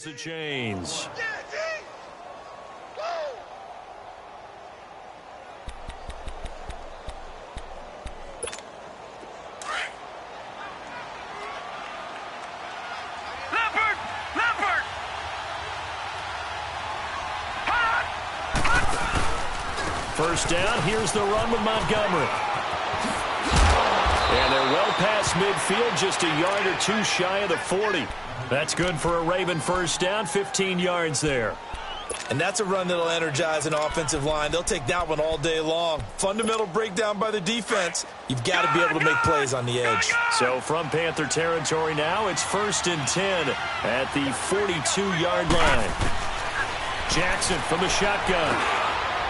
The chains. First down, here's the run with Montgomery. And they're well past midfield, just a yard or two shy of the 40. That's good for a Raven first down, 15 yards there. And that's a run that'll energize an offensive line. They'll take that one all day long. Fundamental breakdown by the defense. You've got to be able to make plays on the edge. So from Panther territory now, it's 1st and 10 at the 42-yard line. Jackson from the shotgun.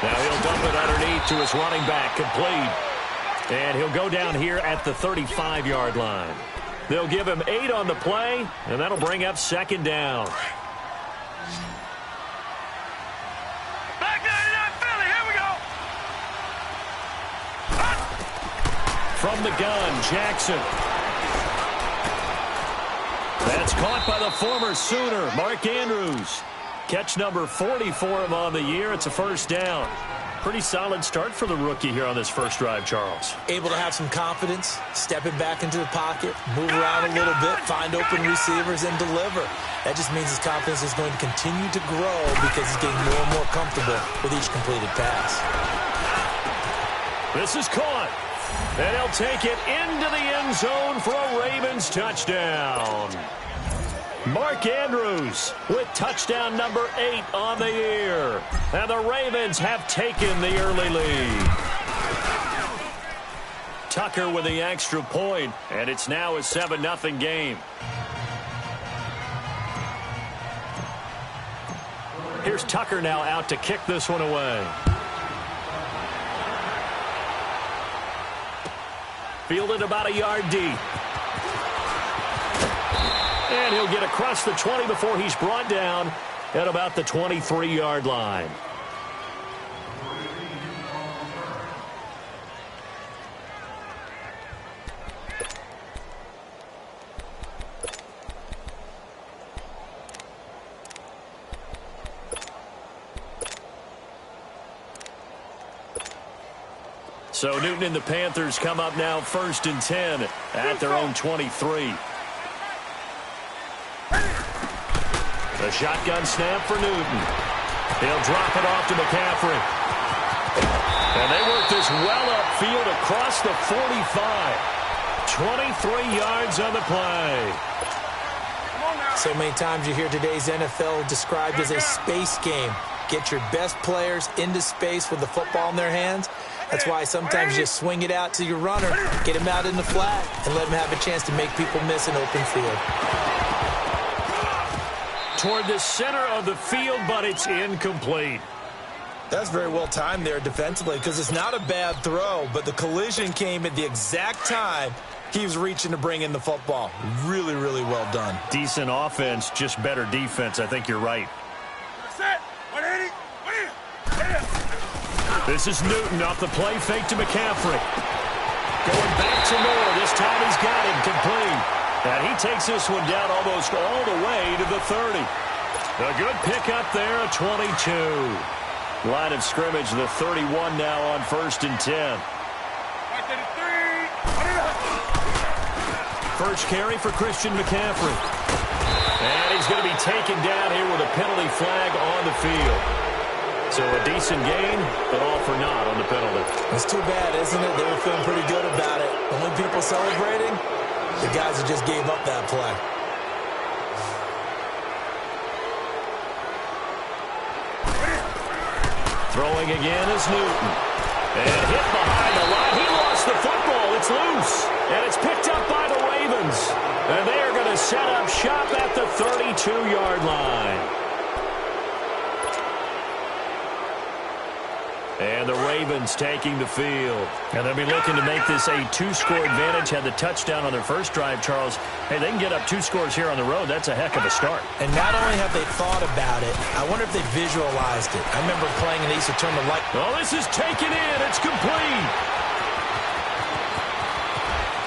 Now he'll dump it underneath to his running back, complete. And he'll go down here at the 35-yard line. They'll give him 8 on the play, and that'll bring up 2nd down. Back there, Philly, here we go. From the gun, Jackson. That's caught by the former Sooner, Mark Andrews. Catch number 40 for him on the year. It's a first down. Pretty solid start for the rookie here on this first drive, Charles. Able to have some confidence, stepping back into the pocket, move around a little bit, find open receivers, and deliver. That just means his confidence is going to continue to grow because he's getting more and more comfortable with each completed pass. This is caught. And he'll take it into the end zone for a Ravens touchdown. Mark Andrews with touchdown number 8 on the year. And the Ravens have taken the early lead. Tucker with the extra point, and it's now a 7-0 game. Here's Tucker now out to kick this one away. Fielded about a yard deep. And he'll get across the 20 before he's brought down at about the 23-yard line. So Newton and the Panthers come up now 1st and 10 at their own 23. The shotgun snap for Newton. He'll drop it off to McCaffrey. And they work this well upfield across the 45. 23 yards on the play. So many times you hear today's NFL described as a space game. Get your best players into space with the football in their hands. That's why sometimes you just swing it out to your runner, get him out in the flat, and let him have a chance to make people miss an open field. Toward the center of the field, but it's incomplete. That's very well timed there defensively because it's not a bad throw, but the collision came at the exact time he was reaching to bring in the football. Really, really well done. Decent offense, just better defense. I think you're right. This is Newton off the play fake to McCaffrey. Going back to Moore. This time he's got him complete. And he takes this one down almost all the way to the 30. A good pickup there, a 22. Line of scrimmage, the 31 now on 1st and 10. First carry for Christian McCaffrey. And he's going to be taken down here with a penalty flag on the field. So a decent gain, but all for naught on the penalty. It's too bad, isn't it? They were feeling pretty good about it. Only people celebrating, the guys who just gave up that play. Throwing again is Newton. And hit behind the line. He lost the football. It's loose. And it's picked up by the Ravens. And they are going to set up shop at the 32-yard line. And the Ravens taking the field. And they'll be looking to make this a 2-score advantage. Had the touchdown on their first drive, Charles. Hey, they can get up 2 scores here on the road. That's a heck of a start. And not only have they thought about it, I wonder if they visualized it. I remember playing and they used to turn the light. Oh, this is taken in. It's complete.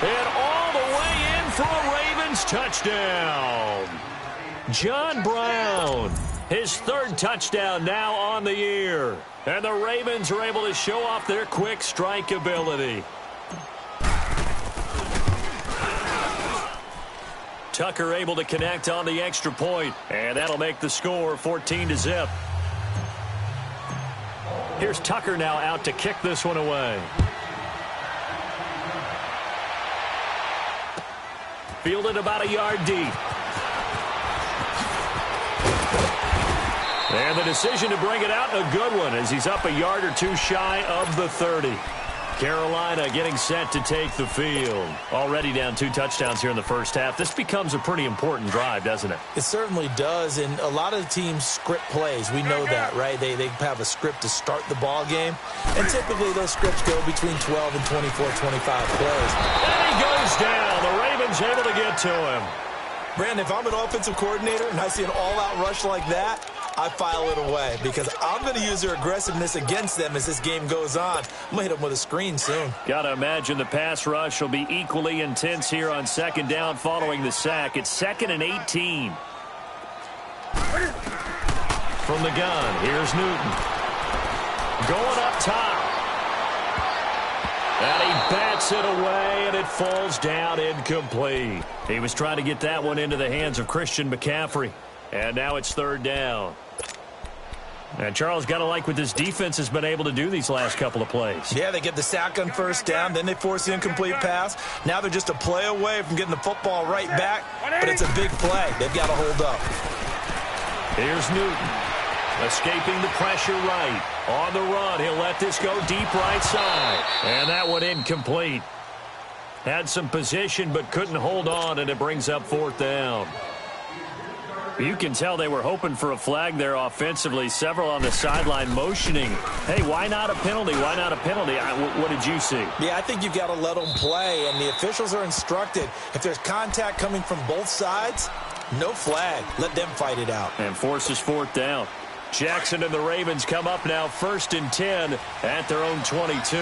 And all the way in for a Ravens touchdown. John Brown. His third touchdown now on the year. And the Ravens are able to show off their quick strike ability. Tucker able to connect on the extra point, and that'll make the score 14-0. Here's Tucker now out to kick this one away. Fielded about a yard deep. And the decision to bring it out, a good one, as he's up a yard or two shy of the 30. Carolina getting set to take the field. Already down 2 touchdowns here in the first half. This becomes a pretty important drive, doesn't it? It certainly does, and a lot of the teams script plays. We know that, right? They have a script to start the ball game, and typically those scripts go between 12 and 24, 25 plays. And he goes down. The Ravens able to get to him. Brandon, if I'm an offensive coordinator and I see an all-out rush like that, I file it away because I'm going to use their aggressiveness against them as this game goes on. I'm going to hit them with a screen soon. Got to imagine the pass rush will be equally intense here on second down following the sack. It's 2nd and 18. From the gun, here's Newton. Going up top. And he bats it away, and it falls down incomplete. He was trying to get that one into the hands of Christian McCaffrey. And now it's 3rd down. And Charles, got to like what this defense has been able to do these last couple of plays. Yeah, they get the sack on 1st down, then they force the incomplete pass. Now they're just a play away from getting the football right back, but it's a big play. They've got to hold up. Here's Newton, escaping the pressure right. On the run, he'll let this go deep right side. And that one incomplete. Had some position, but couldn't hold on, and it brings up 4th down. You can tell they were hoping for a flag there offensively. Several on the sideline motioning. Hey, why not a penalty? Why not a penalty? What did you see? Yeah, I think you've got to let them play, and the officials are instructed. If there's contact coming from both sides, no flag. Let them fight it out. And forces 4th down. Jackson and the Ravens come up now 1st and 10 at their own 22.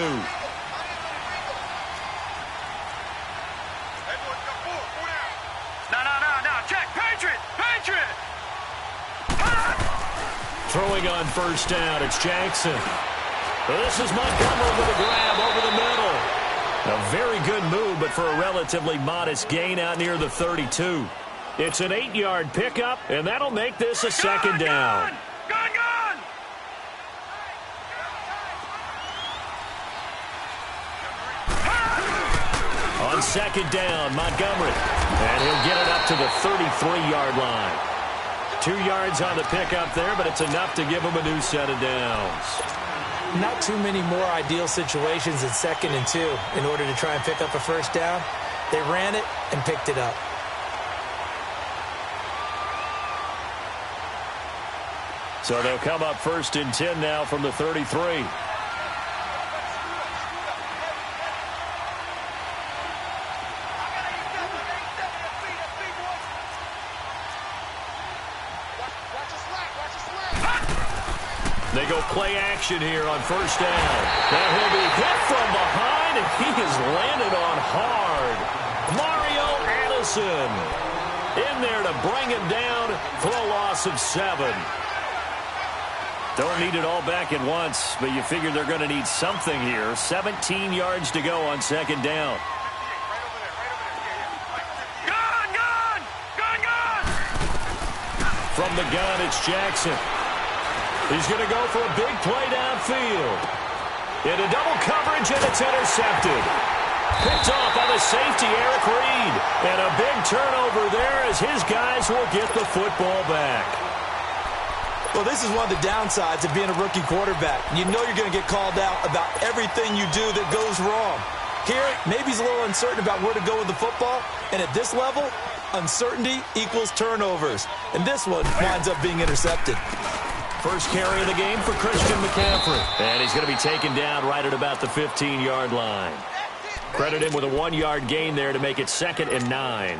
Throwing on 1st down, it's Jackson. This is Montgomery with a grab over the middle. A very good move, but for a relatively modest gain out near the 32. It's an 8-yard pickup, and that'll make this a 2nd down. Gun! On 2nd down, Montgomery. And he'll get it up to the 33-yard line. 2 yards on the pickup there, but it's enough to give him a new set of downs. Not too many more ideal situations in 2nd and 2 in order to try and pick up a 1st down. They ran it and picked it up. So they'll come up 1st and 10 now from the 33. They go play action here on 1st down. Now he'll be hit from behind, and he has landed on hard. Mario Addison in there to bring him down for a loss of 7. Don't need it all back at once, but you figure they're going to need something here. 17 yards to go on 2nd down. Gun! From the gun, it's Jackson. He's going to go for a big play downfield. Into double coverage, and it's intercepted. Picked off by the safety, Eric Reed. And a big turnover there as his guys will get the football back. Well, this is one of the downsides of being a rookie quarterback. You know you're going to get called out about everything you do that goes wrong. Here, maybe he's a little uncertain about where to go with the football. And at this level, uncertainty equals turnovers. And this one winds up being intercepted. First carry of the game for Christian McCaffrey. And he's going to be taken down right at about the 15-yard line. Credit him with a 1-yard gain there to make it 2nd and 9.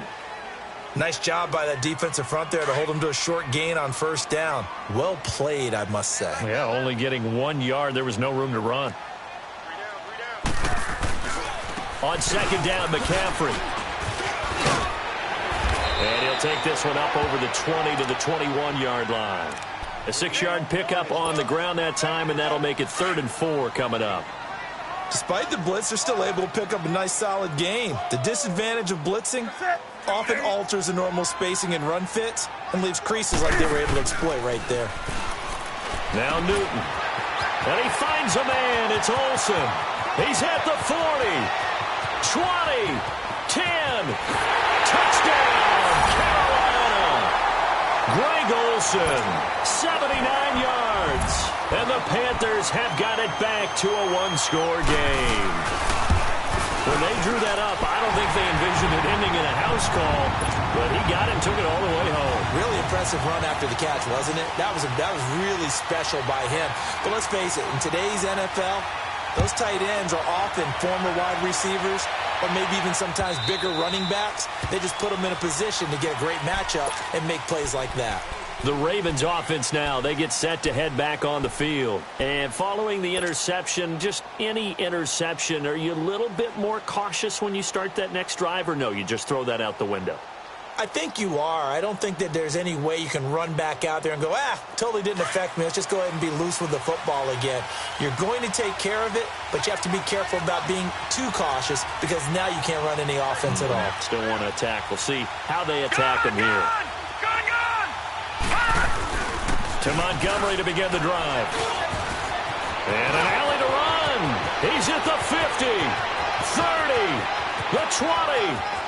Nice job by that defensive front there to hold him to a short gain on 1st down. Well played, I must say. Yeah, only getting 1 yard. There was no room to run. On 2nd down, McCaffrey. And he'll take this one up over the 20 to the 21-yard line. A 6-yard pickup on the ground that time, and that'll make it 3rd and 4 coming up. Despite the blitz, they're still able to pick up a nice, solid gain. The disadvantage of blitzing often alters the normal spacing and run fits and leaves creases like they were able to exploit right there. Now Newton. And he finds a man. It's Olsen. He's at the 40. 20. 10. Touchdown, Carolina. Greg Olsen, 79 yards. And the Panthers have got it back to a one-score game. When they drew that up, I don't think they envisioned it ending in a house call, but he got it and took it all the way home. Really impressive run after the catch, wasn't it? That was really special by him. But let's face it, in today's NFL, those tight ends are often former wide receivers or maybe even sometimes bigger running backs. They just put them in a position to get a great matchup and make plays like that. The Ravens offense now, they get set to head back on the field. And following the interception, just any interception, are you a little bit more cautious when you start that next drive, or no, you just throw that out the window? I think you are. I don't think that there's any way you can run back out there and go, totally didn't affect me. Let's just go ahead and be loose with the football again. You're going to take care of it, but you have to be careful about being too cautious because now you can't run any offense at all. Still want to attack. We'll see how they attack him here. To Montgomery to begin the drive. And an alley to run. He's at the 50, 30, the 20.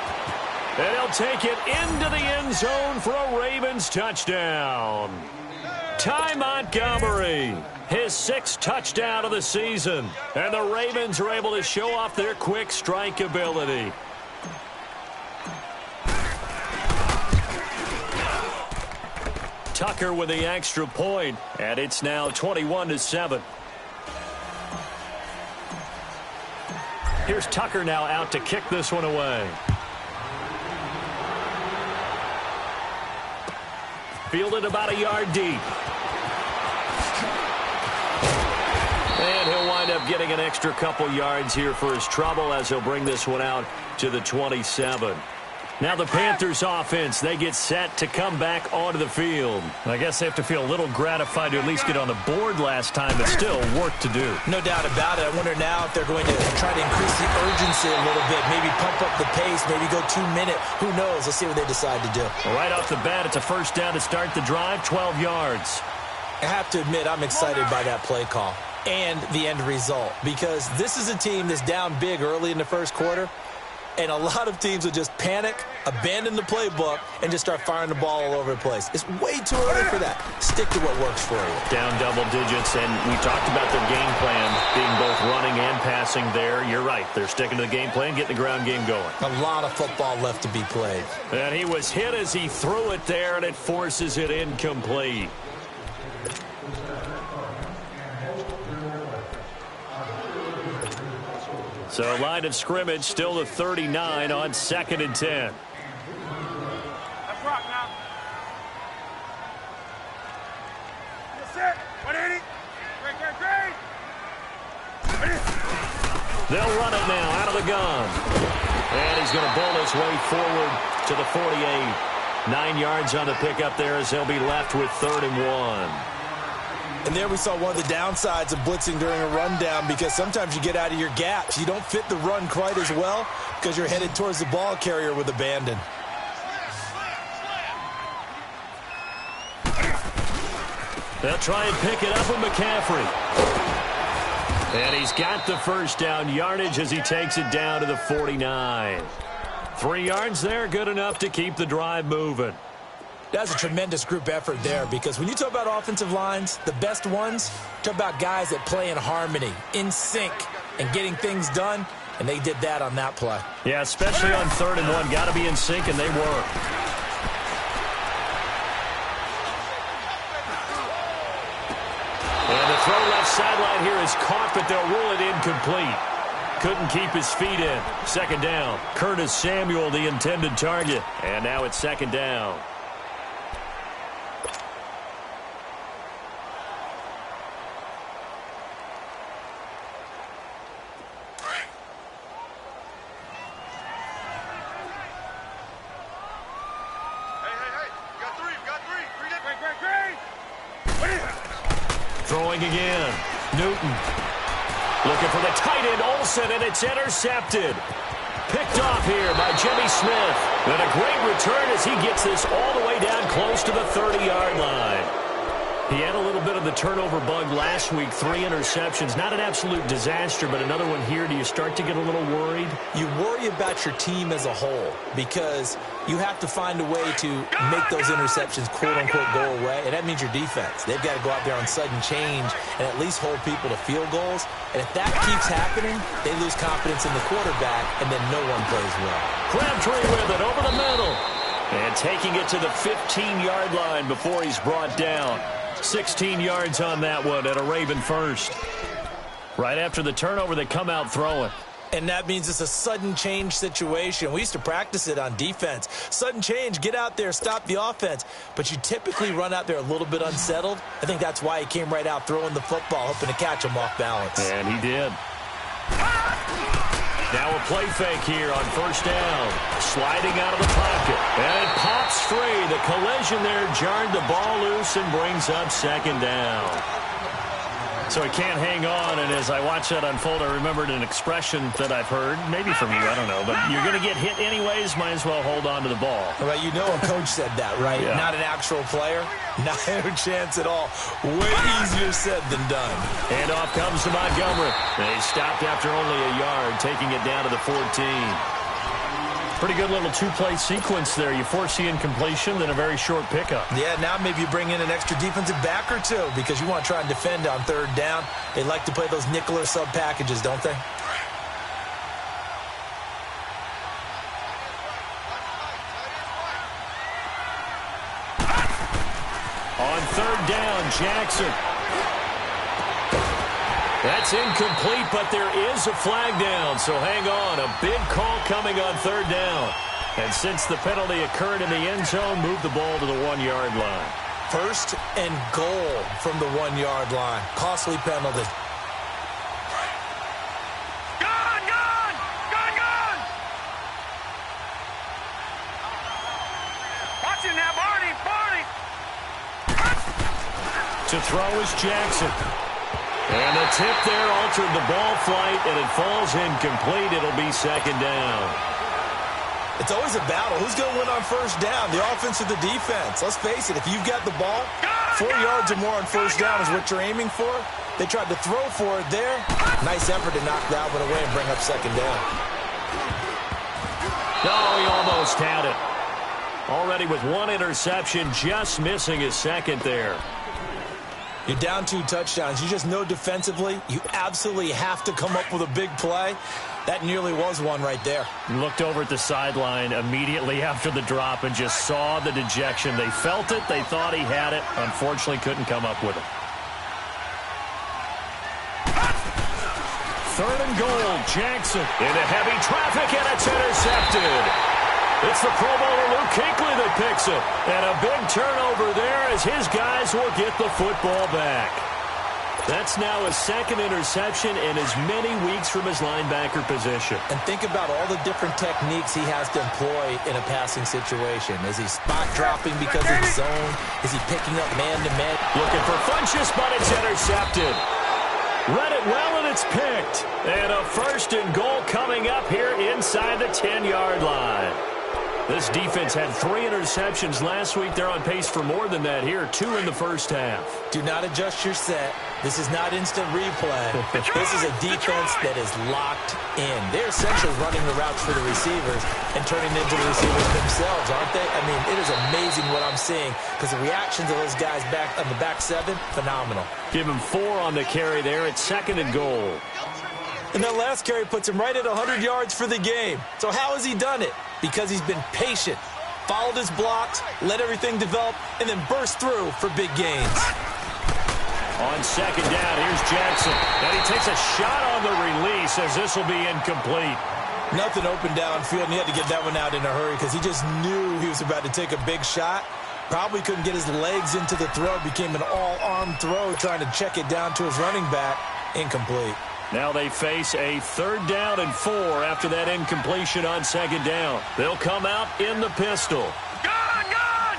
And he'll take it into the end zone for a Ravens touchdown. Ty Montgomery, his 6th touchdown of the season. And the Ravens are able to show off their quick strike ability. Tucker with the extra point, and it's now 21-7. Here's Tucker now out to kick this one away. Fielded about a yard deep. And he'll wind up getting an extra couple yards here for his trouble as he'll bring this one out to the 27. Now the Panthers offense, they get set to come back onto the field. I guess they have to feel a little gratified to at least get on the board last time, but still work to do. No doubt about it. I wonder now if they're going to try to increase the urgency a little bit, maybe pump up the pace, maybe go 2 minute. Who knows? Let's see what they decide to do. Well, right off the bat, it's a first down to start the drive, 12 yards. I have to admit, I'm excited by that play call and the end result because this is a team that's down big early in the first quarter. And a lot of teams will just panic, abandon the playbook, and just start firing the ball all over the place. It's way too early for that. Stick to what works for you. Down double digits, and we talked about their game plan being both running and passing there. You're right. They're sticking to the game plan, getting the ground game going. A lot of football left to be played. And he was hit as he threw it there, and it forces it incomplete. So line of scrimmage still to 39 on 2nd and 10. Let's rock now. That's it. 180. Great. They'll run it now out of the gun. And he's going to bowl his way forward to the 48. 9 yards on the pickup there as they'll be left with 3rd and 1. And there we saw one of the downsides of blitzing during a rundown because sometimes you get out of your gaps. You don't fit the run quite as well because you're headed towards the ball carrier with abandon. They'll try and pick it up with McCaffrey. And he's got the first down yardage as he takes it down to the 49. 3 yards there, good enough to keep the drive moving. That's a tremendous group effort there because when you talk about offensive lines, the best ones, talk about guys that play in harmony, in sync, and getting things done, and they did that on that play. Yeah, especially on 3rd and 1. Got to be in sync, and they were. And the throw left sideline here is caught, but they'll rule it incomplete. Couldn't keep his feet in. 2nd down. Curtis Samuel, the intended target. And now it's 2nd down. throwing again. Newton looking for the tight end, Olsen, and it's intercepted. Picked off here by Jimmy Smith. And a great return as he gets this all the way down close to the 30-yard line. He had a little bit of the turnover bug last week, 3 interceptions. Not an absolute disaster, but another one here. Do you start to get a little worried? You worry about your team as a whole because you have to find a way to make those interceptions, quote-unquote, go away, and that means your defense. They've got to go out there on sudden change and at least hold people to field goals. And if that keeps happening, they lose confidence in the quarterback, and then no one plays well. Crabtree with it over the middle. And taking it to the 15-yard line before he's brought down. 16 yards on that one at a Raven first. Right after the turnover, they come out throwing. And that means it's a sudden change situation. We used to practice it on defense. Sudden change, get out there, stop the offense. But you typically run out there a little bit unsettled. I think that's why he came right out throwing the football, hoping to catch him off balance. And he did. Now a play fake here on first down. Sliding out of the pocket. And it pops free. The collision there jarred the ball loose and brings up second down. So he can't hang on, and as I watched that unfold, I remembered an expression that I've heard, maybe from you, I don't know, but you're going to get hit anyways, might as well hold on to the ball. Well, you know a coach said that, right? Yeah. Not an actual player. Not a chance at all. Way easier said than done. And off comes to Montgomery. They stopped after only a yard, taking it down to the 14. Pretty good little two-play sequence there. You force the incompletion, then a very short pickup. Yeah, now maybe you bring in an extra defensive back or two because you want to try and defend on third down. They like to play those nickel or sub packages, don't they? On third down, Jackson. That's incomplete, but there is a flag down, so hang on. A big call coming on third down. And since the penalty occurred in the end zone, move the ball to the 1-yard line. First and goal from the 1-yard line. Costly penalty. Gone! Watching that, Barney! To throw is Jackson. And the tip there altered the ball flight, and it falls incomplete. It'll be second down. It's always a battle. Who's going to win on first down, the offense or the defense? Let's face it, if you've got the ball, 4 yards or more on first down is what you're aiming for. They tried to throw for it there. Nice effort to knock that one away and bring up second down. Oh, he almost had it. Already with 1 interception, just missing his second there. You're down 2 touchdowns. You just know defensively you absolutely have to come up with a big play. That nearly was one right there. Looked over at the sideline immediately after the drop and just saw the dejection. They felt it. They thought he had it. Unfortunately, couldn't come up with it. Third and goal. Jackson into heavy traffic, and it's intercepted. It's the Pro Bowler Luke Kuechly that picks it. And a big turnover there as his guys will get the football back. That's now his second interception in as many weeks from his linebacker position. And think about all the different techniques he has to employ in a passing situation. Is he spot dropping because of zone? Is he picking up man-to-man? Looking for Funchess, but it's intercepted. Read it well, and it's picked. And a first and goal coming up here inside the 10-yard line. This defense had 3 interceptions last week. They're on pace for more than that here, 2 in the first half. Do not adjust your set. This is not instant replay. This is a defense that is locked in. They're essentially running the routes for the receivers and turning them into the receivers themselves, aren't they? I mean, it is amazing what I'm seeing because the reactions of those guys back on the back 7, phenomenal. Give him 4 on the carry there. It's second and goal. And that last carry puts him right at 100 yards for the game. So how has he done it? Because he's been patient, followed his blocks, let everything develop, and then burst through for big gains. On second down, here's Jackson. And he takes a shot on the release as this will be incomplete. Nothing open downfield, and he had to get that one out in a hurry because he just knew he was about to take a big shot. Probably couldn't get his legs into the throw. Became an all-arm throw trying to check it down to his running back. Incomplete. Now they face a third down and 4 after that incompletion on second down. They'll come out in the pistol. Gone!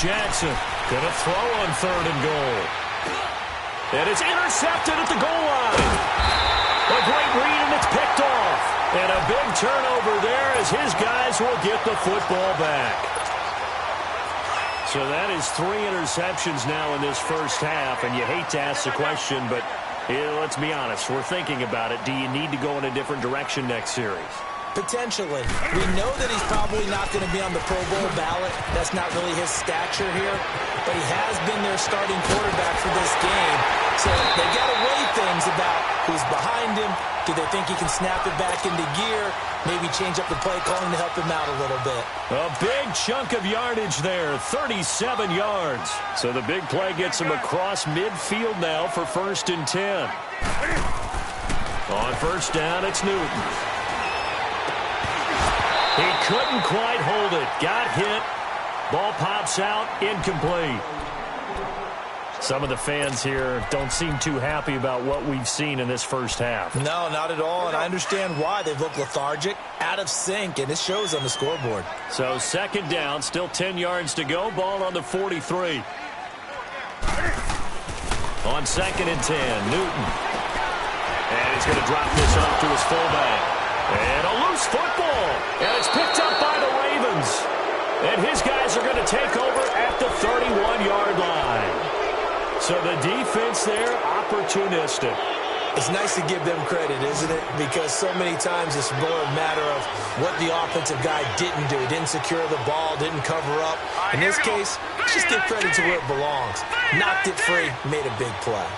Jackson gonna throw on third and goal. And it's intercepted at the goal line. A great read, and it's picked off. And a big turnover there as his guys will get the football back. So that is 3 interceptions now in this first half, and you hate to ask the question, but let's be honest, we're thinking about it. Do you need to go in a different direction next series? Potentially. We know that he's probably not going to be on the Pro Bowl ballot. That's not really his stature here. But he has been their starting quarterback for this game. So they got to weigh things about who's behind him. Do they think he can snap it back into gear? Maybe change up the play calling to help him out a little bit. A big chunk of yardage there, 37 yards. So the big play gets him across midfield now for 1st and 10. On first down, it's Newton. He couldn't quite hold it. Got hit. Ball pops out. Incomplete. Some of the fans here don't seem too happy about what we've seen in this first half. No, not at all, and I understand why. They've looked lethargic, out of sync, and it shows on the scoreboard. So 2nd down, still 10 yards to go. Ball on the 43. On 2nd and 10, Newton. And he's going to drop this off to his fullback. And a loose football. And it's picked up by the Ravens. And his guys are going to take over at the 31-yard line. So the defense there, opportunistic. It's nice to give them credit, isn't it? Because so many times it's more a matter of what the offensive guy didn't do. He didn't secure the ball, didn't cover up. In this case, just give credit to where it belongs. Knocked it free, made a big play.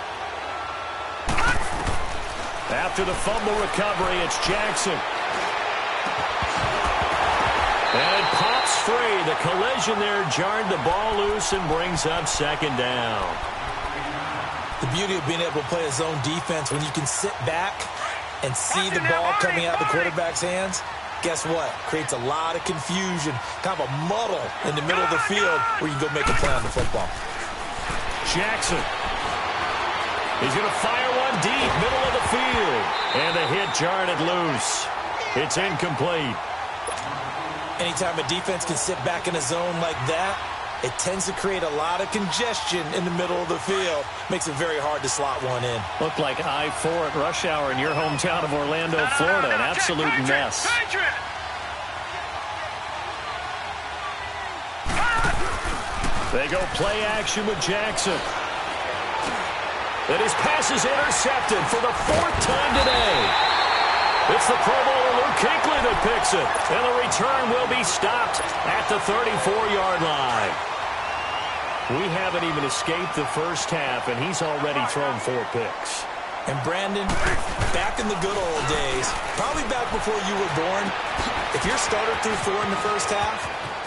After the fumble recovery, it's Jackson. And it pops free. The collision there jarred the ball loose and brings up 2nd down. The beauty of being able to play a zone defense, when you can sit back and see the ball coming out of the quarterback's hands, guess what? Creates a lot of confusion, kind of a muddle in the middle of the field where you can go make a play on the football. Jackson. He's going to fire one deep, middle of the field. And the hit jarred it loose. It's incomplete. Anytime a defense can sit back in a zone like that, it tends to create a lot of congestion in the middle of the field. Makes it very hard to slot one in. Looked like I-4 at rush hour in your hometown of Orlando, Florida. An absolute mess. They go play action with Jackson. And his pass is intercepted for the 4th time today. It's the Pro Bowler Luke Kuechly that picks it. And the return will be stopped at the 34-yard line. We haven't even escaped the first half, and he's already thrown 4 picks. And Brandon, back in the good old days, probably back before you were born, if your starter threw 4 in the first half,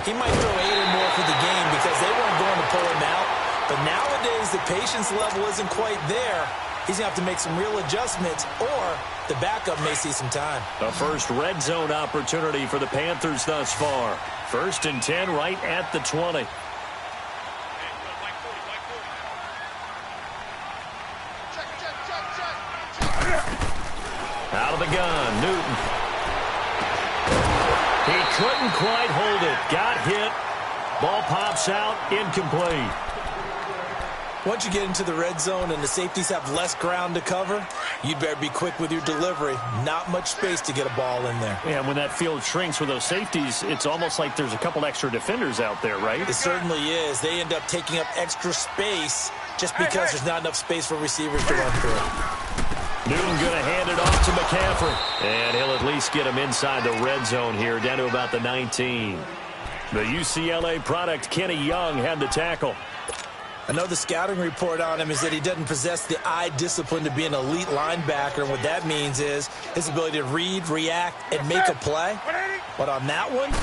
he might throw 8 or more for the game because they weren't going to pull him out. But nowadays, the patience level isn't quite there. He's going to have to make some real adjustments, or the backup may see some time. A first red zone opportunity for the Panthers thus far. 1st and 10 right at the 20. Out of the gun, Newton. He couldn't quite hold it. Got hit. Ball pops out. Incomplete. Once you get into the red zone and the safeties have less ground to cover, you'd better be quick with your delivery. Not much space to get a ball in there. Yeah, when that field shrinks with those safeties, it's almost like there's a couple extra defenders out there, right? It certainly is. They end up taking up extra space just because there's not enough space for receivers to run through. Newton going to hand it off to McCaffrey. And he'll at least get him inside the red zone here, down to about the 19. The UCLA product, Kenny Young, had the tackle. I know the scouting report on him is that he doesn't possess the eye discipline to be an elite linebacker. And what that means is his ability to read, react, and make a play. But on that one,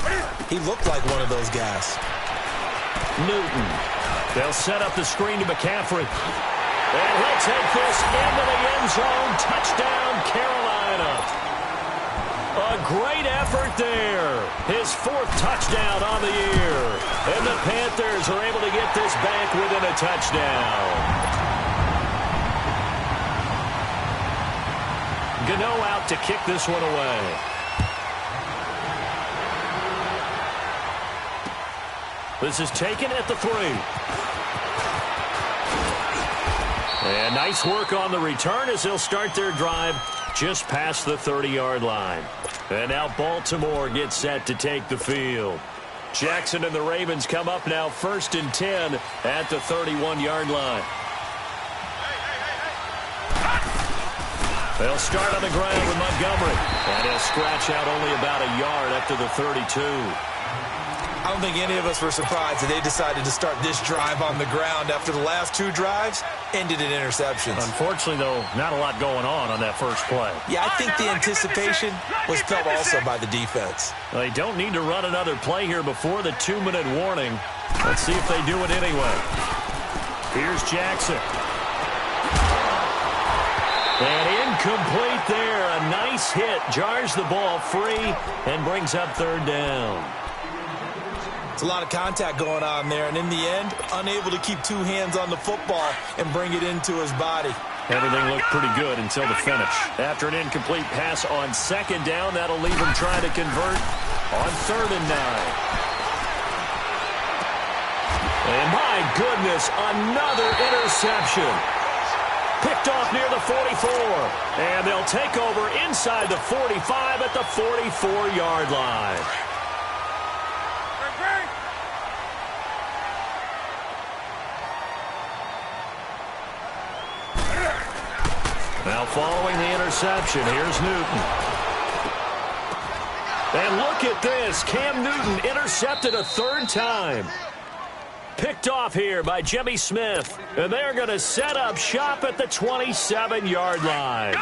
he looked like one of those guys. Newton. They'll set up the screen to McCaffrey. And he'll take this into the end zone. Touchdown, Carolina. A great effort there. His 4th touchdown on the year. And the Panthers are able to get this back within a touchdown. Gano out to kick this one away. This is taken at the 3. And nice work on the return as they'll start their drive just past the 30-yard line. And now Baltimore gets set to take the field. Jackson and the Ravens come up now 1st and 10 at the 31-yard line. They'll start on the ground with Montgomery. And he'll scratch out only about a yard up to the 32. I don't think any of us were surprised that they decided to start this drive on the ground after the last 2 drives ended in interceptions. Unfortunately, though, not a lot going on that first play. Yeah, I think the anticipation was felt also by the defense. Well, they don't need to run another play here before the 2-minute warning. Let's see if they do it anyway. Here's Jackson. And incomplete there. A nice hit. Jars the ball free and brings up 3rd down. It's a lot of contact going on there, and in the end, unable to keep 2 hands on the football and bring it into his body. Everything looked pretty good until the finish. After an incomplete pass on 2nd down, that'll leave him trying to convert on 3rd and 9. And my goodness, another interception. Picked off near the 44. And they'll take over inside the 45 at the 44-yard line. Now following the interception, here's Newton. And look at this. Cam Newton intercepted a 3rd time. Picked off here by Jimmy Smith. And they're going to set up shop at the 27-yard line.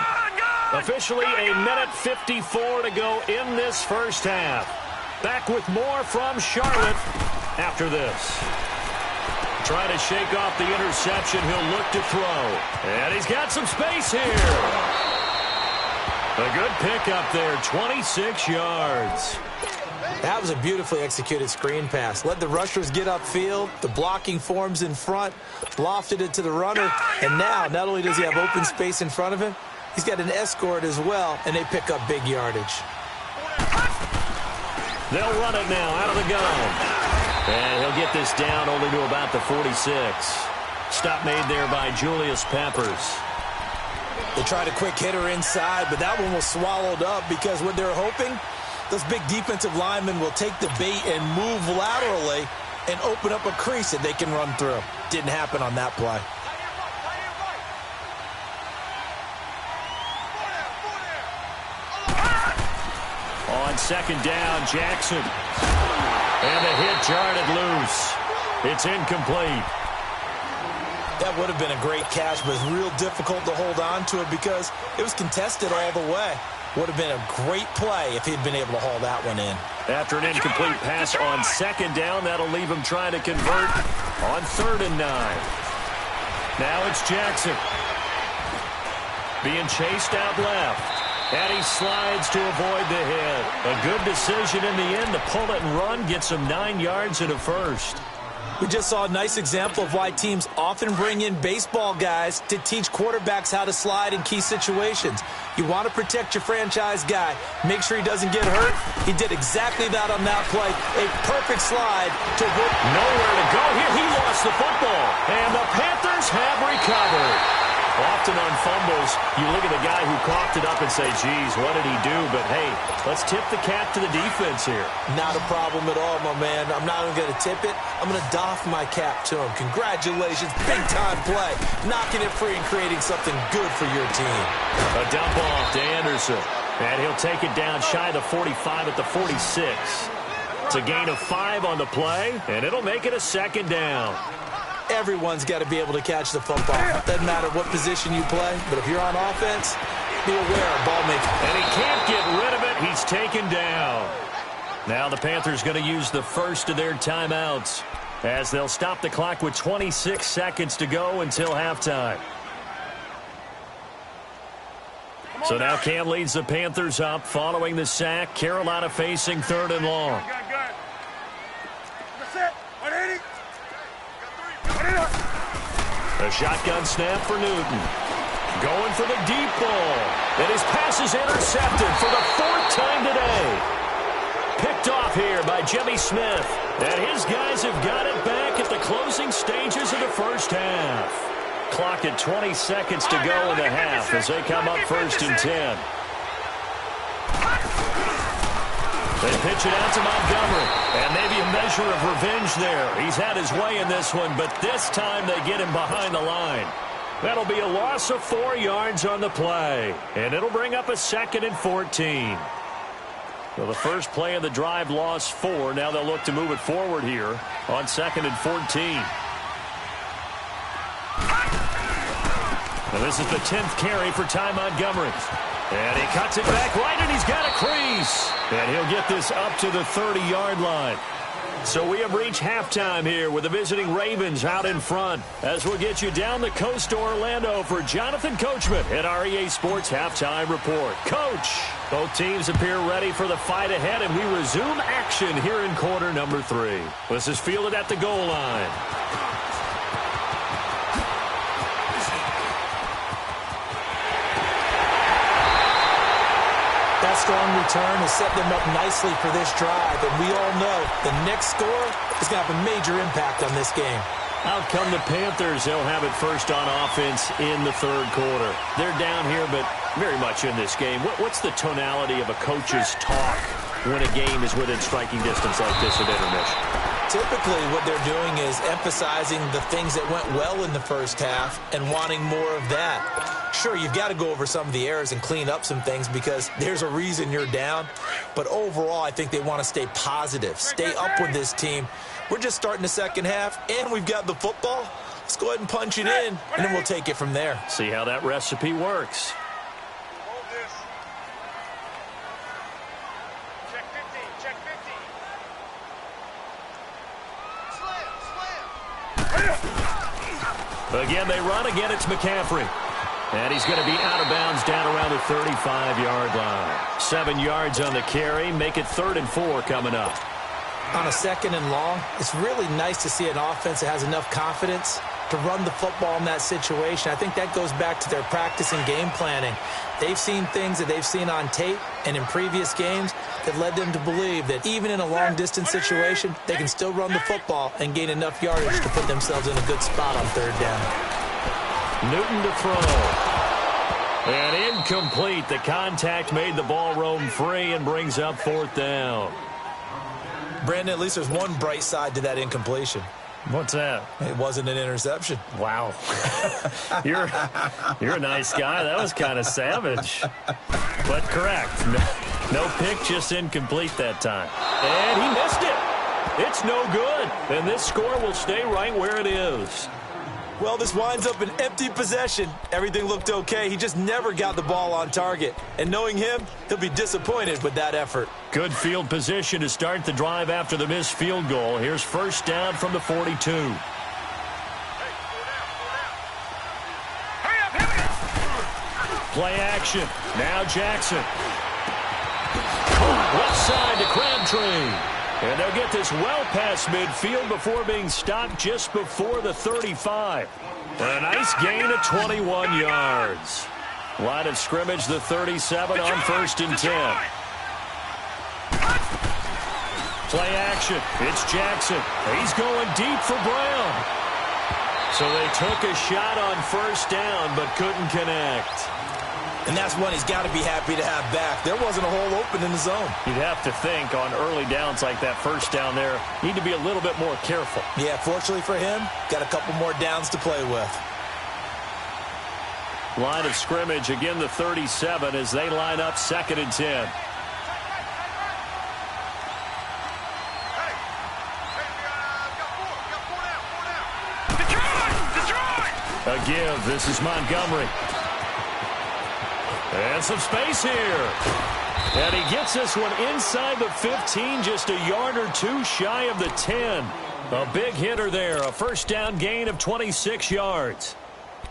Officially a minute 54 to go in this first half. Back with more from Charlotte after this. Trying to shake off the interception. He'll look to throw. And he's got some space here. A good pickup there, 26 yards. That was a beautifully executed screen pass. Let the rushers get upfield. The blocking forms in front. Lofted it to the runner. And now, not only does he have open space in front of him, he's got an escort as well, and they pick up big yardage. They'll run it now out of the gun. And he'll get this down only to about the 46. Stop made there by Julius Peppers. They tried a quick hitter inside, but that one was swallowed up because what they're hoping, those big defensive linemen will take the bait and move laterally and open up a crease that they can run through. Didn't happen on that play. On 2nd down, Jackson. And the hit jarred it loose. It's incomplete. That would have been a great catch, but it's real difficult to hold on to it because it was contested all the way. Would have been a great play if he'd been able to haul that one in. After an incomplete pass on 2nd down, that'll leave him trying to convert on 3rd and 9. Now it's Jackson. Being chased out left. And he slides to avoid the hit. A good decision in the end to pull it and run, get some 9 yards and a first. We just saw a nice example of why teams often bring in baseball guys to teach quarterbacks how to slide in key situations. You want to protect your franchise guy. Make sure he doesn't get hurt. He did exactly that on that play. A perfect slide to work. Nowhere to go here. He lost the football. And the Panthers have recovered. Often on fumbles, you look at the guy who coughed it up and say, geez, what did he do? But, hey, let's tip the cap to the defense here. Not a problem at all, my man. I'm not even going to tip it. I'm going to doff my cap to him. Congratulations. Big-time play. Knocking it free and creating something good for your team. A dump off to Anderson. And he'll take it down shy of the 45 at the 46. It's a gain of 5 on the play, and it'll make it a 2nd down. Everyone's got to be able to catch the football. Doesn't matter what position you play, but if you're on offense, be aware of ball making. And he can't get rid of it. He's taken down. Now the Panthers going to use the first of their timeouts as they'll stop the clock with 26 seconds to go until halftime. So now Cam leads the Panthers up following the sack. Carolina facing 3rd and long. A shotgun snap for Newton. Going for the deep ball. And his pass is intercepted for the 4th time today. Picked off here by Jimmy Smith. And his guys have got it back at the closing stages of the first half. clock at 20 seconds to go in the half as they come up first and 10. They pitch it out to Montgomery, and maybe a measure of revenge there. He's had his way in this one, but this time they get him behind the line. That'll be a loss of 4 yards on the play, and it'll bring up a 2nd and 14. So the first play of the drive lost 4. Now they'll look to move it forward here on 2nd and 14. Now this is the 10th carry for Ty Montgomery. And he cuts it back right, and he's got a crease. And he'll get this up to the 30-yard line. So we have reached halftime here with the visiting Ravens out in front. As we'll get you down the coast to Orlando for Jonathan Coachman at our EA Sports Halftime Report. Coach, both teams appear ready for the fight ahead, and we resume action here in quarter number 3. This is fielded at the goal line. That strong return has set them up nicely for this drive, and we all know the next score is going to have a major impact on this game. Out come the Panthers. They'll have it first on offense in the 3rd quarter. They're down here, but very much in this game. What's the tonality of a coach's talk when a game is within striking distance like this at intermission? Typically, what they're doing is emphasizing the things that went well in the first half and wanting more of that. Sure, you've got to go over some of the errors and clean up some things because there's a reason you're down. But overall, I think they want to stay positive, stay up with this team. We're just starting the second half, and we've got the football. Let's go ahead and punch it in, and then we'll take it from there. See how that recipe works. Again, they run. Again, it's McCaffrey. And he's going to be out of bounds down around the 35-yard line. 7 yards on the carry. Make it 3rd and 4 coming up. On a 2nd and long, it's really nice to see an offense that has enough confidence to run the football in that situation. I think that goes back to their practice and game planning. They've seen things that they've seen on tape and in previous games that led them to believe that even in a long-distance situation, they can still run the football and gain enough yardage to put themselves in a good spot on 3rd down. Newton to throw. And incomplete. The contact made the ball roam free and brings up 4th down. Brandon, at least there's one bright side to that incompletion. What's that? It wasn't an interception. Wow. You're a nice guy. That was kind of savage. But correct. No pick, just incomplete that time. And he missed it. It's no good. And this score will stay right where it is. Well, this winds up an empty possession. Everything looked okay. He just never got the ball on target. And knowing him, he'll be disappointed with that effort. Good field position to start the drive after the missed field goal. Here's 1st down from the 42. Play action. Now Jackson. Left side to Crabtree. And they'll get this well past midfield before being stopped just before the 35. A nice gain of 21 yards. Line of scrimmage, the 37 on 1st and 10. Play action. It's Jackson. He's going deep for Brown. So they took a shot on 1st down but couldn't connect. And that's one he's got to be happy to have back. There wasn't a hole open in the zone. You'd have to think on early downs like that 1st down there, need to be a little bit more careful. Yeah, fortunately for him, got a couple more downs to play with. Line of scrimmage, again the 37 as they line up 2nd and 10. A give. This is Montgomery. And some space here. And he gets this one inside the 15, just a yard or 2 shy of the 10. A big hitter there, a 1st down gain of 26 yards.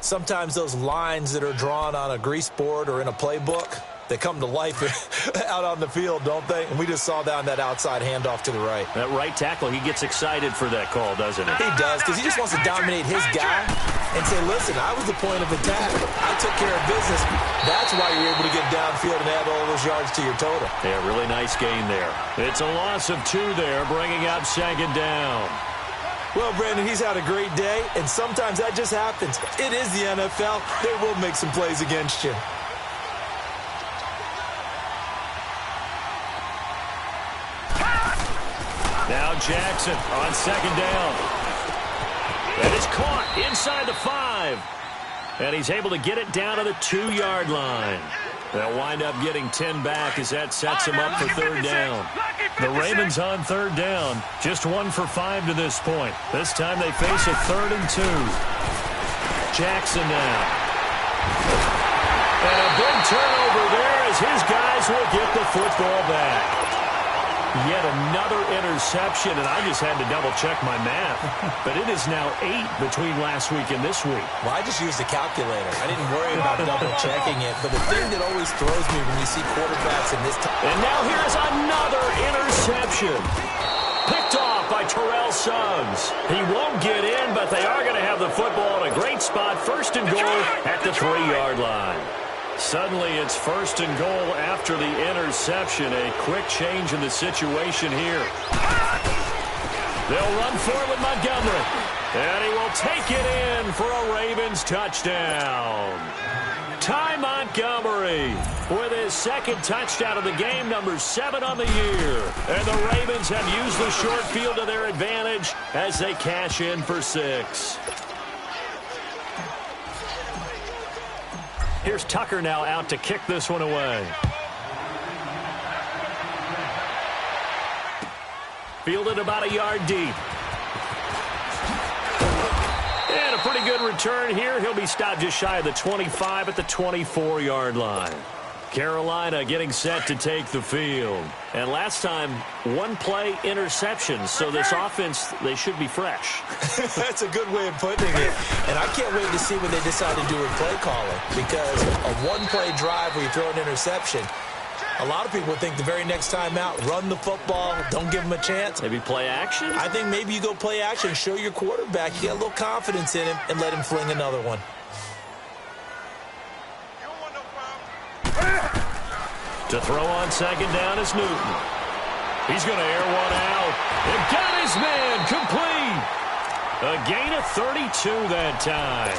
Sometimes those lines that are drawn on a grease board or in a playbook, they come to life out on the field, don't they? And we just saw that on that outside handoff to the right. That right tackle, he gets excited for that call, doesn't he? He does, because he just wants to dominate his guy and say, listen, I was the point of attack. I took care of business. That's why you're able to get downfield and add all those yards to your total. Yeah, really nice gain there. It's a loss of 2 there, bringing up 2nd down. Well, Brandon, he's had a great day, and sometimes that just happens. It is the NFL. They will make some plays against you. Now Jackson on second down. And it's caught inside the 5. And he's able to get it down to the 2-yard line. They'll wind up getting 10 back as that sets him up for third down. The Ravens on third down. Just 1 for 5 to this point. This time they face a 3rd and 2. Jackson now. And a big turnover there as his guys will get the football back. Yet another interception, and I just had to double-check my math. But it is now 8 between last week and this week. Well, I just used a calculator. I didn't worry about double-checking it. But the thing that always throws me when you see quarterbacks in this time. And now here's another interception. Picked off by Terrell Suggs. He won't get in, but they are going to have the football in a great spot. 1st and goal at the 3-yard line. Suddenly it's 1st and goal after the interception. A quick change in the situation here. They'll run for it with Montgomery. And he will take it in for a Ravens touchdown. Ty Montgomery with his 2nd touchdown of the game, number 7 on the year. And the Ravens have used the short field to their advantage as they cash in for 6. Here's Tucker now out to kick this one away. Fielded about a yard deep. And a pretty good return here. He'll be stopped just shy of the 25 at the 24-yard line. Carolina getting set to take the field. And last time, 1-play interception. So this offense, they should be fresh. That's a good way of putting it. And I can't wait to see what they decide to do with play calling. Because a 1-play drive where you throw an interception, a lot of people think the very next time out, run the football, don't give them a chance. Maybe play action? I think maybe you go play action, show your quarterback, you get a little confidence in him, and let him fling another one. To throw on second down is Newton. He's going to air one out. And got his man complete. A gain of 32 that time.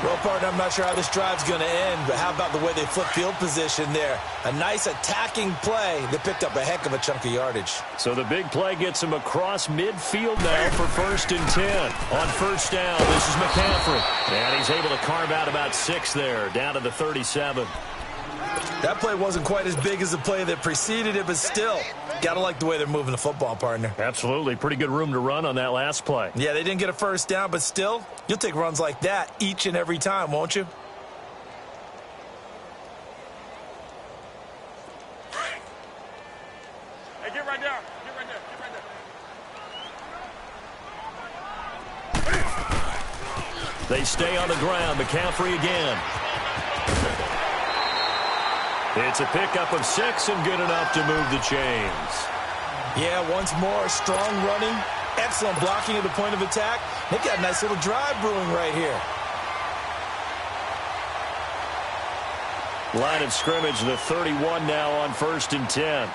Well, partner, I'm not sure how this drive's going to end, but how about the way they flip field position there? A nice attacking play that picked up a heck of a chunk of yardage. So the big play gets him across midfield now for 1st and 10. On 1st down, this is McCaffrey. And he's able to carve out about 6 there, down to the 37. That play wasn't quite as big as the play that preceded it, but still, got to like the way they're moving the football, partner. Absolutely. Pretty good room to run on that last play. Yeah, they didn't get a 1st down, but still, you'll take runs like that each and every time, won't you? Hey, get right there. Get right there. Get right there. They stay on the ground. McCaffrey again. It's a pickup of 6 and good enough to move the chains. Yeah, once more, strong running, excellent blocking at the point of attack. They've got a nice little drive brewing right here. Line of scrimmage, the 31 now on 1st and 10.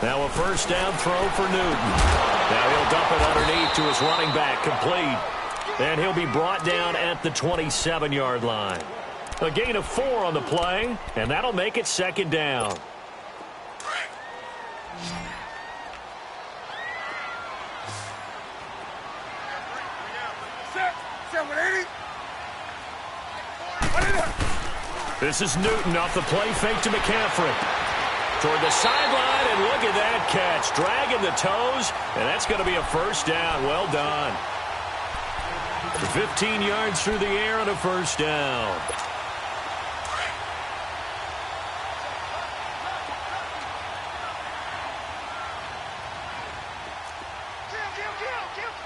Now a 1st down throw for Newton. Now he'll dump it underneath to his running back, complete. And he'll be brought down at the 27-yard line. A gain of 4 on the play, and that'll make it 2nd down. This is Newton off the play fake to McCaffrey. Toward the sideline, and look at that catch. Dragging the toes, and that's going to be a 1st down. Well done. 15 yards through the air on a 1st down.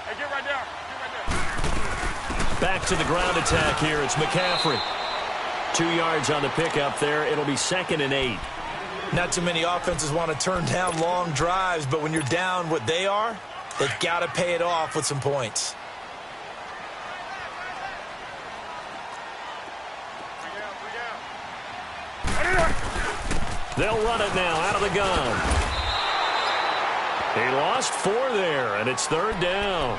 Hey, get right there. Get right there. Back to the ground attack here. It's McCaffrey. 2 yards on the pickup there. It'll be 2nd and 8. Not too many offenses want to turn down long drives, but when you're down what they are, they've got to pay it off with some points. They'll run it now out of the gun. He lost 4 there, and it's 3rd down.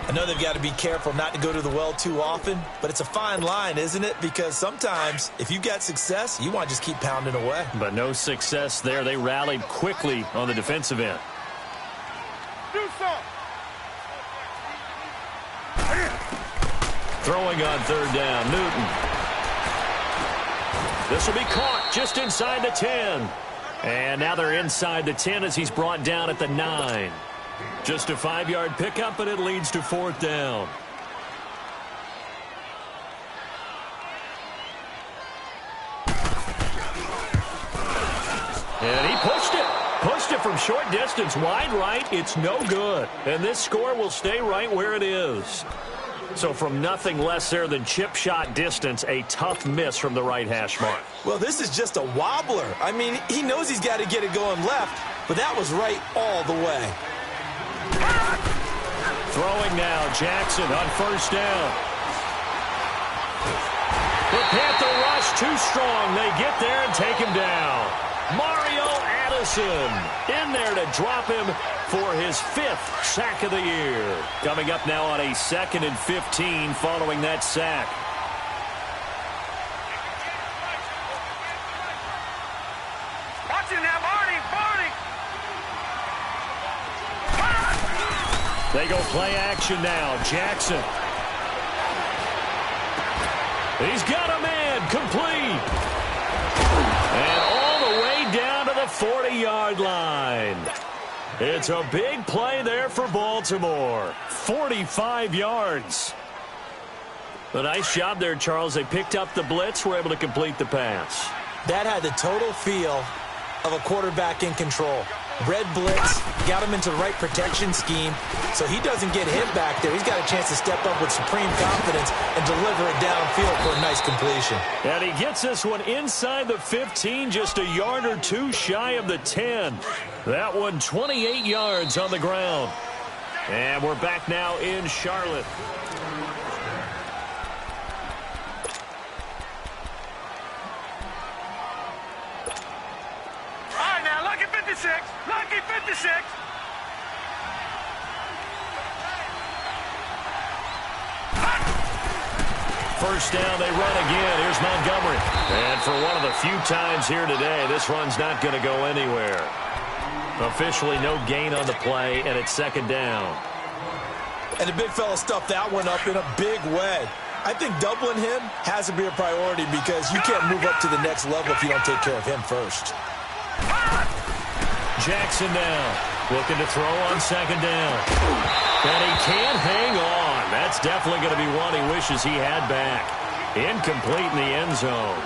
I know they've got to be careful not to go to the well too often, but it's a fine line, isn't it? Because sometimes if you've got success, you want to just keep pounding away. But no success there. They rallied quickly on the defensive end. Throwing on 3rd down, Newton. This will be caught just inside the 10. And now they're inside the 10 as he's brought down at the 9. Just a 5-yard pickup, and it leads to 4th down. And he pushed it. Pushed it from short distance, wide right. It's no good. And this score will stay right where it is. So from nothing less there than chip shot distance, a tough miss from the right hash mark. Well, this is just a wobbler. I mean, he knows he's got to get it going left, but that was right all the way. Throwing now, Jackson on 1st down. The Panther rush too strong. They get there and take him down. Mario Addison in there to drop him for his 5th sack of the year. Coming up now on a 2nd and 15 following that sack. Watch it now, Barney. They go play action now. Jackson. He's got a man complete. And all the way down to the 40-yard line. It's a big play there for Baltimore. 45 yards. A nice job there, Charles. They picked up the blitz, were able to complete the pass. That had the total feel of a quarterback in control. Red blitz, got him into the right protection scheme, so he doesn't get hit back there. He's got a chance to step up with supreme confidence and deliver it downfield for a nice completion. And he gets this one inside the 15, just a yard or 2 shy of the 10. That one 28 yards on the ground. And we're back now in Charlotte. Lucky 56. First down, they run again. Here's Montgomery. And for one of the few times here today, this run's not going to go anywhere. Officially no gain on the play, and it's 2nd down. And the big fella stuffed that one up in a big way. I think doubling him has to be a priority because you can't move up to the next level if you don't take care of him first. Jackson now, looking to throw on 2nd down. And he can't hang on. That's definitely going to be one he wishes he had back. Incomplete in the end zone.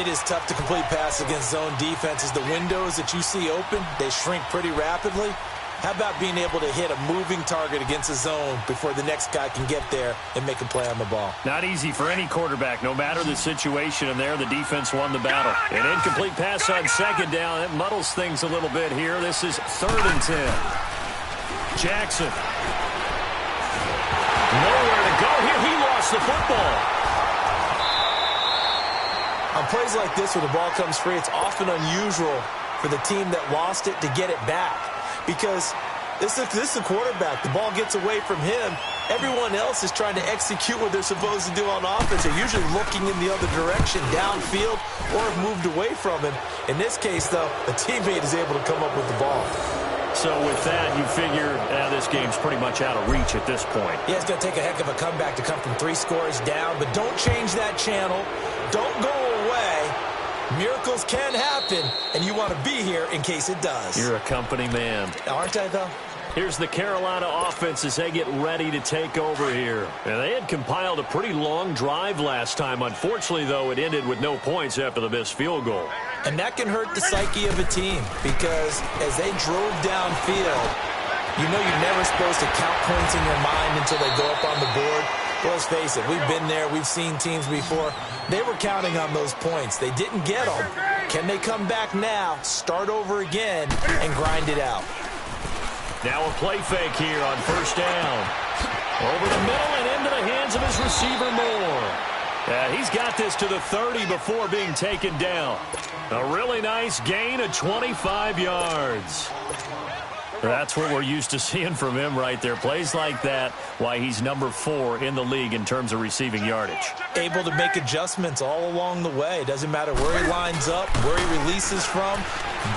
It is tough to complete passes against zone defenses. The windows that you see open, they shrink pretty rapidly. How about being able to hit a moving target against a zone before the next guy can get there and make a play on the ball? Not easy for any quarterback, no matter the situation, and there the defense won the battle. An incomplete pass on 2nd down. It muddles things a little bit here. This is 3rd and 10. Jackson. Nowhere to go here. He lost the football. On plays like this where the ball comes free, it's often unusual for the team that lost it to get it back. Because this is a quarterback. The ball gets away from him. Everyone else is trying to execute what they're supposed to do on offense. They're usually looking in the other direction, downfield, or have moved away from him. In this case, though, a teammate is able to come up with the ball. So with that, you figure this game's pretty much out of reach at this point. Yeah, it's going to take a heck of a comeback to come from 3 scores down, but don't change that channel. Don't go away. Miracles can happen, and you want to be here in case it does. You're a company man. Aren't I, though? Here's the Carolina offense as they get ready to take over here. And they had compiled a pretty long drive last time. Unfortunately, though, it ended with no points after the missed field goal. And that can hurt the psyche of a team because as they drove downfield, you know you're never supposed to count points in your mind until they go up on the board. Well, let's face it, we've been there. We've seen teams before. They were counting on those points. They didn't get them. Can they come back now, start over again, and grind it out? Now a play fake here on 1st down. Over the middle and into the hands of his receiver, Moore. He's got this to the 30 before being taken down. A really nice gain of 25 yards. That's what we're used to seeing from him right there. Plays like that, why he's number 4 in the league in terms of receiving yardage. Able to make adjustments all along the way. Doesn't matter where he lines up, where he releases from.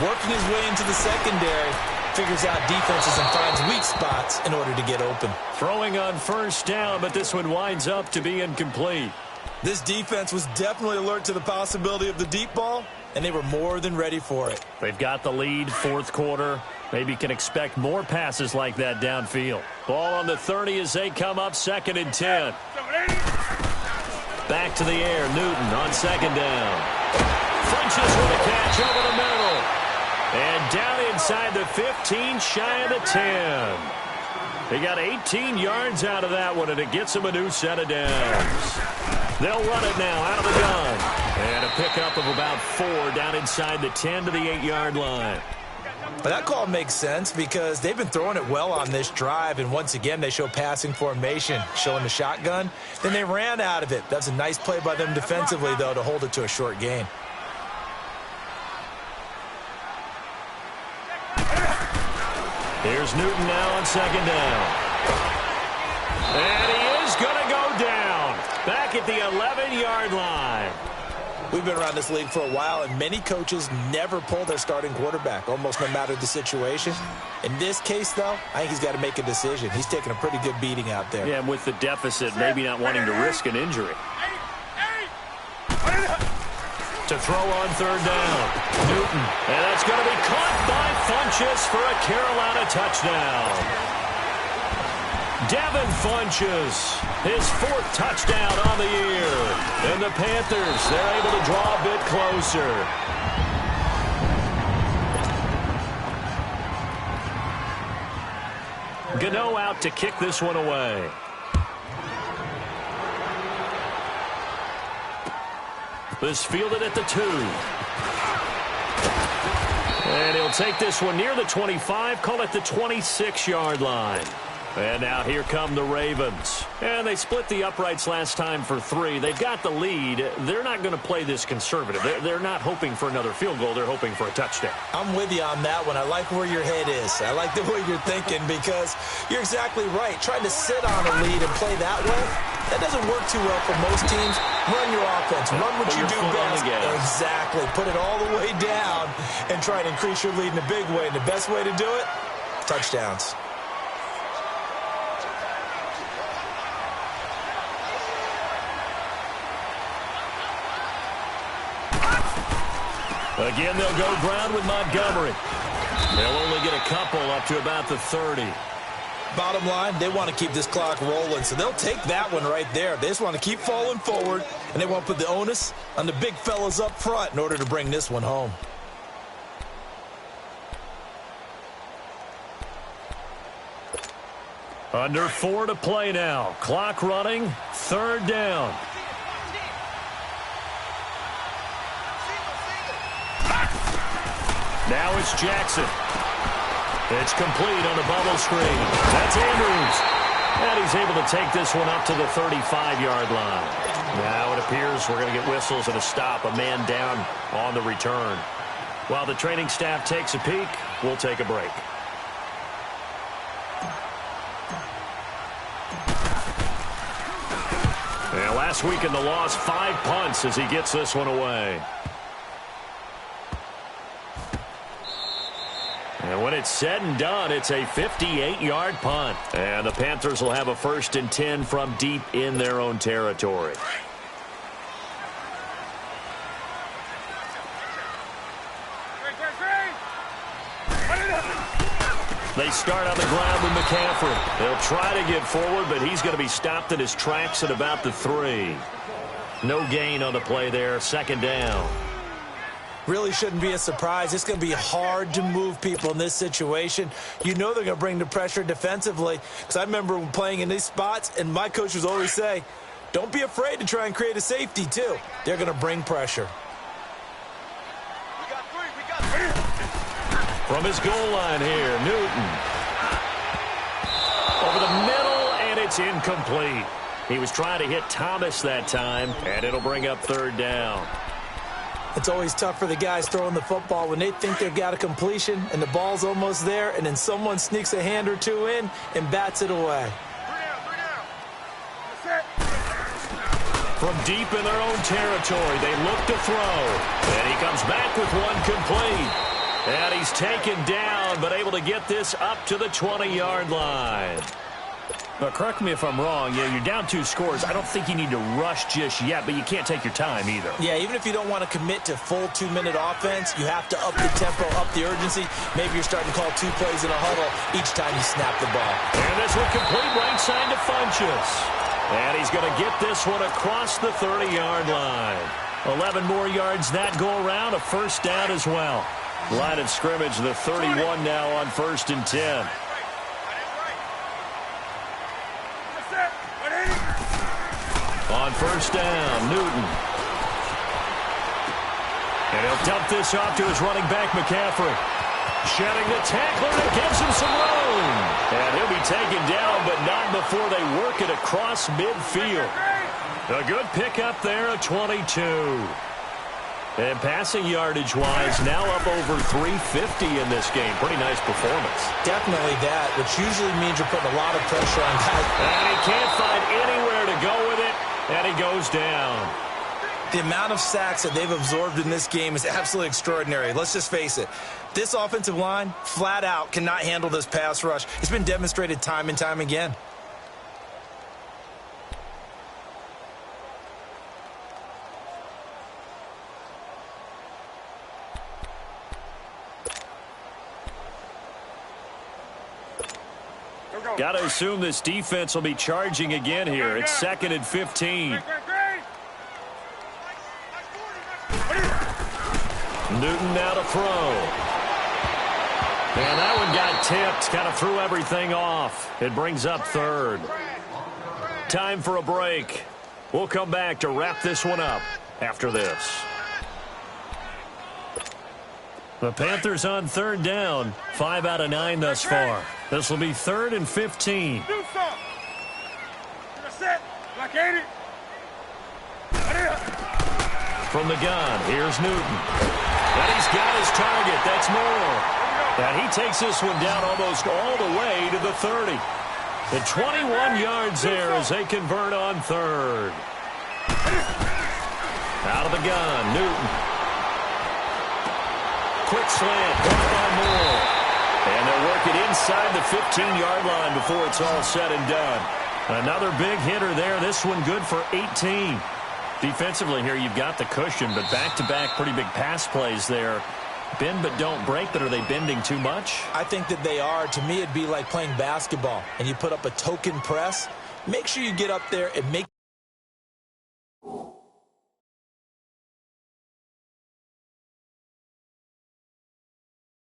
Working his way into the secondary, figures out defenses and finds weak spots in order to get open. Throwing on first down, but this one winds up to be incomplete. This defense was definitely alert to the possibility of the deep ball, and they were more than ready for it. They've got the lead, fourth quarter. Maybe can expect more passes like that downfield. Ball on the 30 as they come up, 2nd and 10. Back to the air, Newton on 2nd down. Funches with a catch over the middle. And down inside the 15, shy of the 10. They got 18 yards out of that one, and it gets them a new set of downs. They'll run it now out of the gun. And a pickup of about 4 down inside the 10 to the 8-yard line. But that call makes sense because they've been throwing it well on this drive, and once again they show passing formation, showing the shotgun. Then they ran out of it. That's a nice play by them defensively, though, to hold it to a short gain. Here's Newton now on 2nd down. And he is going to go down. Back at the 11-yard line. We've been around this league for a while, and many coaches never pull their starting quarterback, almost no matter the situation. In this case, though, I think he's got to make a decision. He's taking a pretty good beating out there. Yeah, and with the deficit, maybe not wanting to risk an injury. To throw on 3rd down. Newton. And that's going to be caught by Funches for a Carolina touchdown. Devin Funches, his 4th touchdown on the year. And the Panthers, they're able to draw a bit closer. Gano out to kick this one away. This fielded at the 2. And he'll take this one near the 25, call it the 26-yard line. And now here come the Ravens. And they split the uprights last time for 3. They've got the lead. They're not going to play this conservative. They're not hoping for another field goal. They're hoping for a touchdown. I'm with you on that one. I like where your head is. I like the way you're thinking because you're exactly right. Trying to sit on a lead and play that way, that doesn't work too well for most teams. Run your offense. Run what you do best. Exactly. Put it all the way down and try to increase your lead in a big way. And the best way to do it, touchdowns. Again, they'll go ground with Montgomery. They'll only get a couple up to about the 30. Bottom line, they want to keep this clock rolling, so they'll take that one right there. They just want to keep falling forward, and they want to put the onus on the big fellas up front in order to bring this one home. Under 4 to play now. Clock running, 3rd down. Now it's Jackson. It's complete on the bubble screen. That's Andrews. And he's able to take this one up to the 35-yard line. Now it appears we're going to get whistles and a stop. A man down on the return. While the training staff takes a peek, we'll take a break. And last week in the loss, 5 punts as he gets this one away. And when it's said and done, it's a 58-yard punt. And the Panthers will have a 1st and 10 from deep in their own territory. They start on the ground with McCaffrey. They'll try to get forward, but he's going to be stopped in his tracks at about the 3. No gain on the play there, 2nd down. Really shouldn't be a surprise. It's going to be hard to move people in this situation. You know they're going to bring the pressure defensively. Because I remember playing in these spots, and my coaches always say, don't be afraid to try and create a safety, too. They're going to bring pressure. From his goal line here, Newton. Over the middle, and it's incomplete. He was trying to hit Thomas that time, and it'll bring up 3rd down. It's always tough for the guys throwing the football when they think they've got a completion and the ball's almost there, and then someone sneaks a hand or two in and bats it away. From deep in their own territory, they look to throw. And he comes back with one complete. And he's taken down, but able to get this up to the 20-yard line. But correct me if I'm wrong, you're down 2 scores. I don't think you need to rush just yet, but you can't take your time either. Yeah, even if you don't want to commit to full 2-minute offense, you have to up the tempo, up the urgency. Maybe you're starting to call 2 plays in a huddle each time you snap the ball. And this one complete right side to Funchess. And he's going to get this one across the 30-yard line. 11 more yards that go around, a first down as well. Line of scrimmage, the 31 now on 1st and 10. On 1st down, Newton. And he'll dump this off to his running back, McCaffrey. Shedding the tackler that gives him some room. And he'll be taken down, but not before they work it across midfield. A good pickup there, a 22. And passing yardage-wise, now up over 350 in this game. Pretty nice performance. Definitely that, which usually means you're putting a lot of pressure on guys. And he can't find anywhere to go with it, and he goes down. The amount of sacks that they've absorbed in this game is absolutely extraordinary. Let's just face it. This offensive line, flat out, cannot handle this pass rush. It's been demonstrated time and time again. Got to assume this defense will be charging again here. It's 2nd and 15. Newton now to throw. And that one got tipped. Kind of threw everything off. It brings up 3rd. Time for a break. We'll come back to wrap this one up after this. The Panthers on 3rd down. 5 out of 9 thus far. This will be 3rd and 15. From the gun, here's Newton. And he's got his target. That's Moore. And he takes this one down almost all the way to the 30. The 21 yards there as they convert on 3rd. Out of the gun, Newton. Quick slant, caught by Moore. And they'll work it inside the 15-yard line before it's all said and done. Another big hitter there. This one good for 18. Defensively here, you've got the cushion, but back-to-back pretty big pass plays there. Bend but don't break, but are they bending too much? I think that they are. To me, it'd be like playing basketball, and you put up a token press. Make sure you get up there and make